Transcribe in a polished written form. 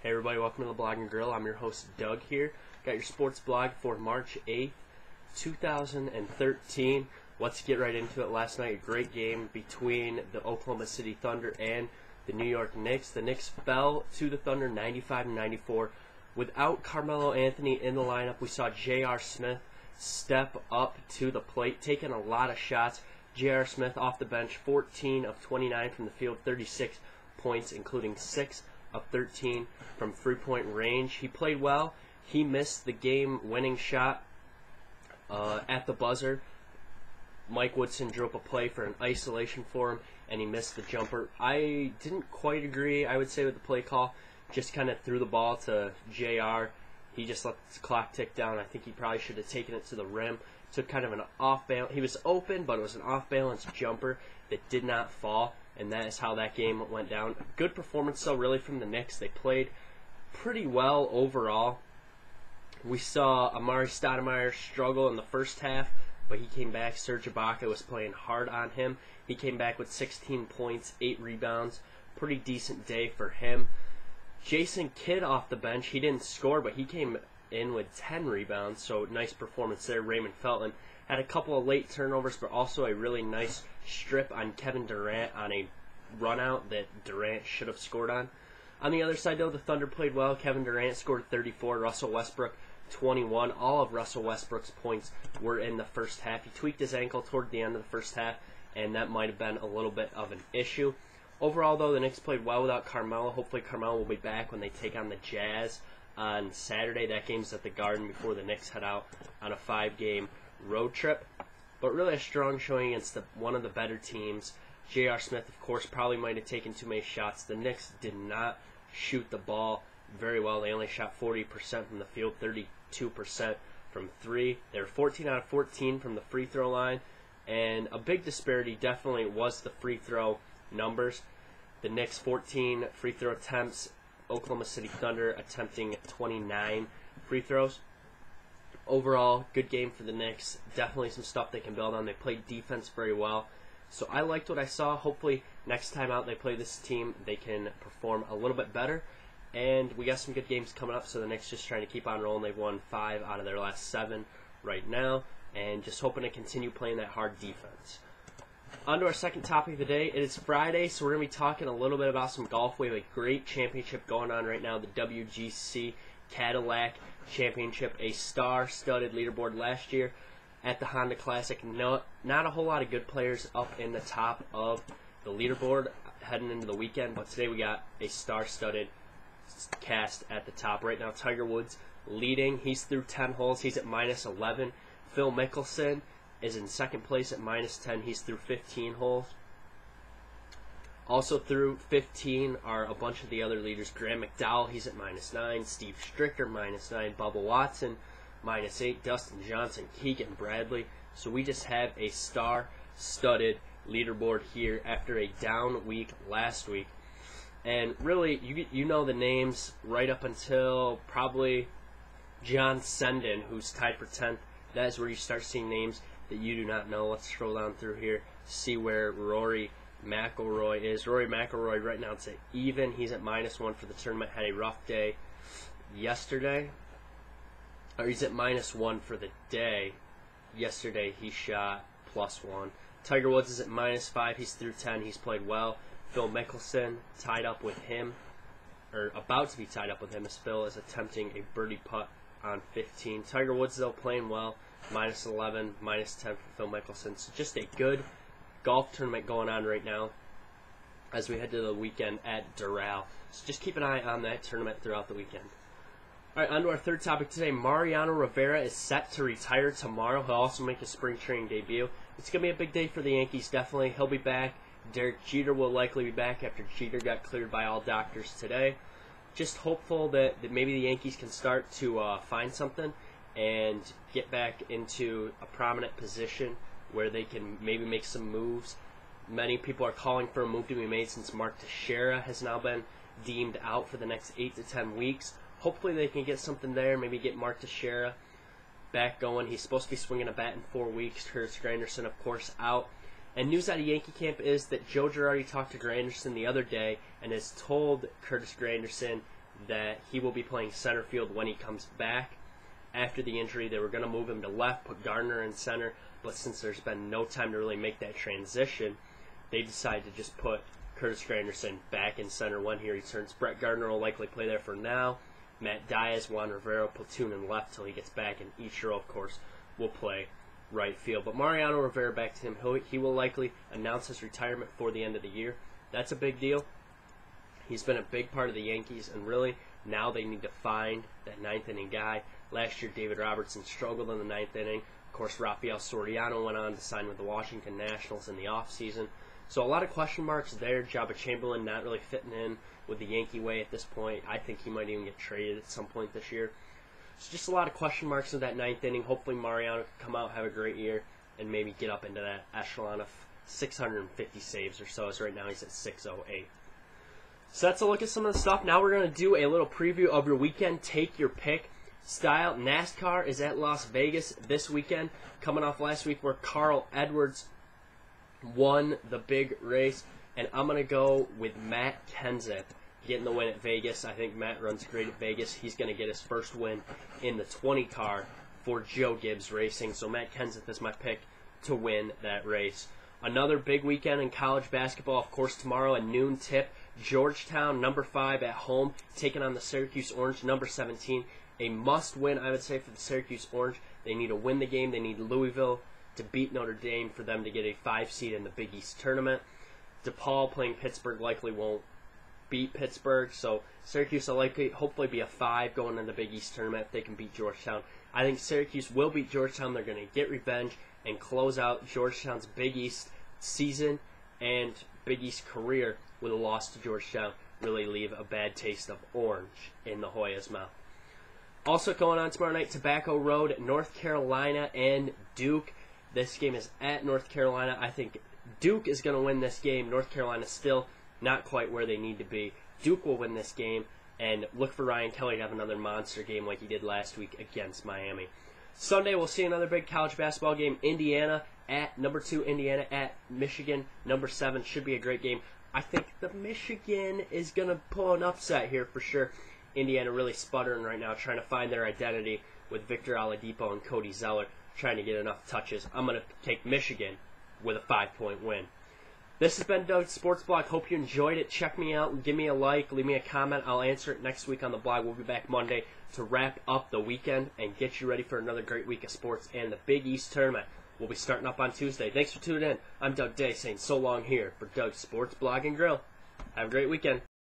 Hey everybody, welcome to the Blog and Grill. I'm your host Doug here. Got your sports blog for March 8th, 2013. Let's get right into it. Last night, a great game between the Oklahoma City Thunder and the New York Knicks. The Knicks fell to the Thunder 95-94. Without Carmelo Anthony in the lineup, we saw J.R. Smith step up to the plate, taking a lot of shots. J.R. Smith off the bench, 14 of 29 from the field, 36 points, including 6 of 13 from three-point range. He played well. He missed the game-winning shot at the buzzer. Mike Woodson drew up a play for an isolation for him, and he missed the jumper. I didn't quite agree, I would say, with the play call. Just kind of threw the ball to JR. He just let the clock tick down. I think he probably should have taken it to the rim. Took kind of an off-balance. He was open, but it was an off-balance jumper that did not fall. And that is how that game went down. Good performance, though, really, from the Knicks. They played pretty well overall. We saw Amari Stoudemire struggle in the first half, but he came back. Serge Ibaka was playing hard on him. He came back with 16 points, 8 rebounds. Pretty decent day for him. Jason Kidd off the bench. He didn't score, but he came in with 10 rebounds, so nice performance there. Raymond Felton had a couple of late turnovers, but also a really nice strip on Kevin Durant on a run-out that Durant should have scored on. On the other side, though, the Thunder played well. Kevin Durant scored 34, Russell Westbrook 21. All of Russell Westbrook's points were in the first half. He tweaked his ankle toward the end of the first half, and that might have been a little bit of an issue. Overall, though, the Knicks played well without Carmelo. Hopefully Carmelo will be back when they take on the Jazz on Saturday. That game's at the Garden before the Knicks head out on a 5-game road trip. But really a strong showing against one of the better teams. J.R. Smith, of course, probably might have taken too many shots. The Knicks did not shoot the ball very well. They only shot 40% from the field, 32% from 3. They were 14 out of 14 from the free throw line. And a big disparity definitely was the free throw numbers. The Knicks 14 free throw attempts, Oklahoma City Thunder attempting 29 free throws. Overall, good game for the Knicks. Definitely some stuff they can build on. They played defense very well. So I liked what I saw. Hopefully next time out they play this team, they can perform a little bit better. And we got some good games coming up, so the Knicks just trying to keep on rolling. They've won 5 out of their last 7 right now, and just hoping to continue playing that hard defense. On to our second topic of the day. It is Friday, so we're going to be talking a little bit about some golf. We have a great championship going on right now, the WGC Cadillac Championship, a star-studded leaderboard last year at the Honda Classic. Not a whole lot of good players up in the top of the leaderboard heading into the weekend, but today we got a star-studded cast at the top. Right now, Tiger Woods leading. He's through 10 holes. He's at minus 11. Phil Mickelson is in second place at minus 10. He's through 15 holes. Also through 15 are a bunch of the other leaders. Graham McDowell, he's at minus 9. Steve Stricker, minus 9. Bubba Watson, minus 8. Dustin Johnson, Keegan Bradley. So we just have a star-studded leaderboard here after a down week last week. And really, you know the names right up until probably John Senden, who's tied for 10th. That is where you start seeing names that you do not know. Let's scroll down through here, see where Rory McIlroy is. Rory McIlroy right now it's at even. He's at minus 1 for the tournament. Had a rough day yesterday. Or he's at minus 1 for the day. Yesterday he shot plus 1. Tiger Woods is at minus 5. He's through 10. He's played well. Phil Mickelson tied up with him, or about to be tied up with him, as Phil is attempting a birdie putt on 15. Tiger Woods, though, playing well. Minus 11, minus 10 for Phil Mickelson. So just a good golf tournament going on right now as we head to the weekend at Doral. So just keep an eye on that tournament throughout the weekend. All right, on to our third topic today. Mariano Rivera is set to retire tomorrow. He'll also make his spring training debut. It's going to be a big day for the Yankees, definitely. He'll be back. Derek Jeter will likely be back after Jeter got cleared by all doctors today. Just hopeful that maybe the Yankees can start to find something and get back into a prominent position where they can maybe make some moves. Many people are calling for a move to be made since Mark Teixeira has now been deemed out for the next 8 to 10 weeks. Hopefully they can get something there, maybe get Mark Teixeira back going. He's supposed to be swinging a bat in 4 weeks. Curtis Granderson, of course, out. And news out of Yankee camp is that Joe Girardi talked to Granderson the other day and has told Curtis Granderson that he will be playing center field when he comes back. After the injury, they were going to move him to left, put Gardner in center, but since there's been no time to really make that transition, they decided to just put Curtis Granderson back in center when he returns. Brett Gardner will likely play there for now. Matt Diaz, Juan Rivera, platoon in left till he gets back, and Ichiro, of course, will play right field. But Mariano Rivera, back to him, he will likely announce his retirement for the end of the year. That's a big deal. He's been a big part of the Yankees, and really now they need to find that ninth inning guy. Last year, David Robertson struggled in the ninth inning. Of course, Rafael Soriano went on to sign with the Washington Nationals in the offseason. So a lot of question marks there. Jabba Chamberlain not really fitting in with the Yankee way at this point. I think he might even get traded at some point this year. So just a lot of question marks in that ninth inning. Hopefully Mariano can come out, have a great year, and maybe get up into that echelon of 650 saves or so, as right now he's at 608. So that's a look at some of the stuff. Now we're going to do a little preview of your weekend. Take your pick style. NASCAR is at Las Vegas this weekend, coming off last week where Carl Edwards won the big race. And I'm going to go with Matt Kenseth getting the win at Vegas. I think Matt runs great at Vegas. He's going to get his first win in the 20 car for Joe Gibbs Racing. So Matt Kenseth is my pick to win that race. Another big weekend in college basketball, of course, tomorrow at noon tip. Georgetown, number 5 at home, taking on the Syracuse Orange, number 17. A must-win, I would say, for the Syracuse Orange. They need to win the game. They need Louisville to beat Notre Dame for them to get a 5 seed in the Big East tournament. DePaul playing Pittsburgh likely won't beat Pittsburgh, so Syracuse will likely, hopefully, be a 5 going in the Big East tournament if they can beat Georgetown. I think Syracuse will beat Georgetown. They're going to get revenge and close out Georgetown's Big East season and Big East career with a loss to Georgetown. Really leave a bad taste of orange in the Hoyas' mouth. Also going on tomorrow night, Tobacco Road, North Carolina and Duke. This game is at North Carolina. I think Duke is going to win this game. North Carolina still not quite where they need to be. Duke will win this game, and look for Ryan Kelly to have another monster game like he did last week against Miami. Sunday, we'll see another big college basketball game. Indiana at number 2, Indiana at Michigan, number 7. Should be a great game. I think the Michigan is going to pull an upset here for sure. Indiana really sputtering right now, trying to find their identity with Victor Oladipo and Cody Zeller, trying to get enough touches. I'm going to take Michigan with a 5-point win. This has been Doug's Sports Blog. Hope you enjoyed it. Check me out. Give me a like. Leave me a comment. I'll answer it next week on the blog. We'll be back Monday to wrap up the weekend and get you ready for another great week of sports and the Big East Tournament. We'll be starting up on Tuesday. Thanks for tuning in. I'm Doug Day saying so long here for Doug's Sports Blog and Grill. Have a great weekend.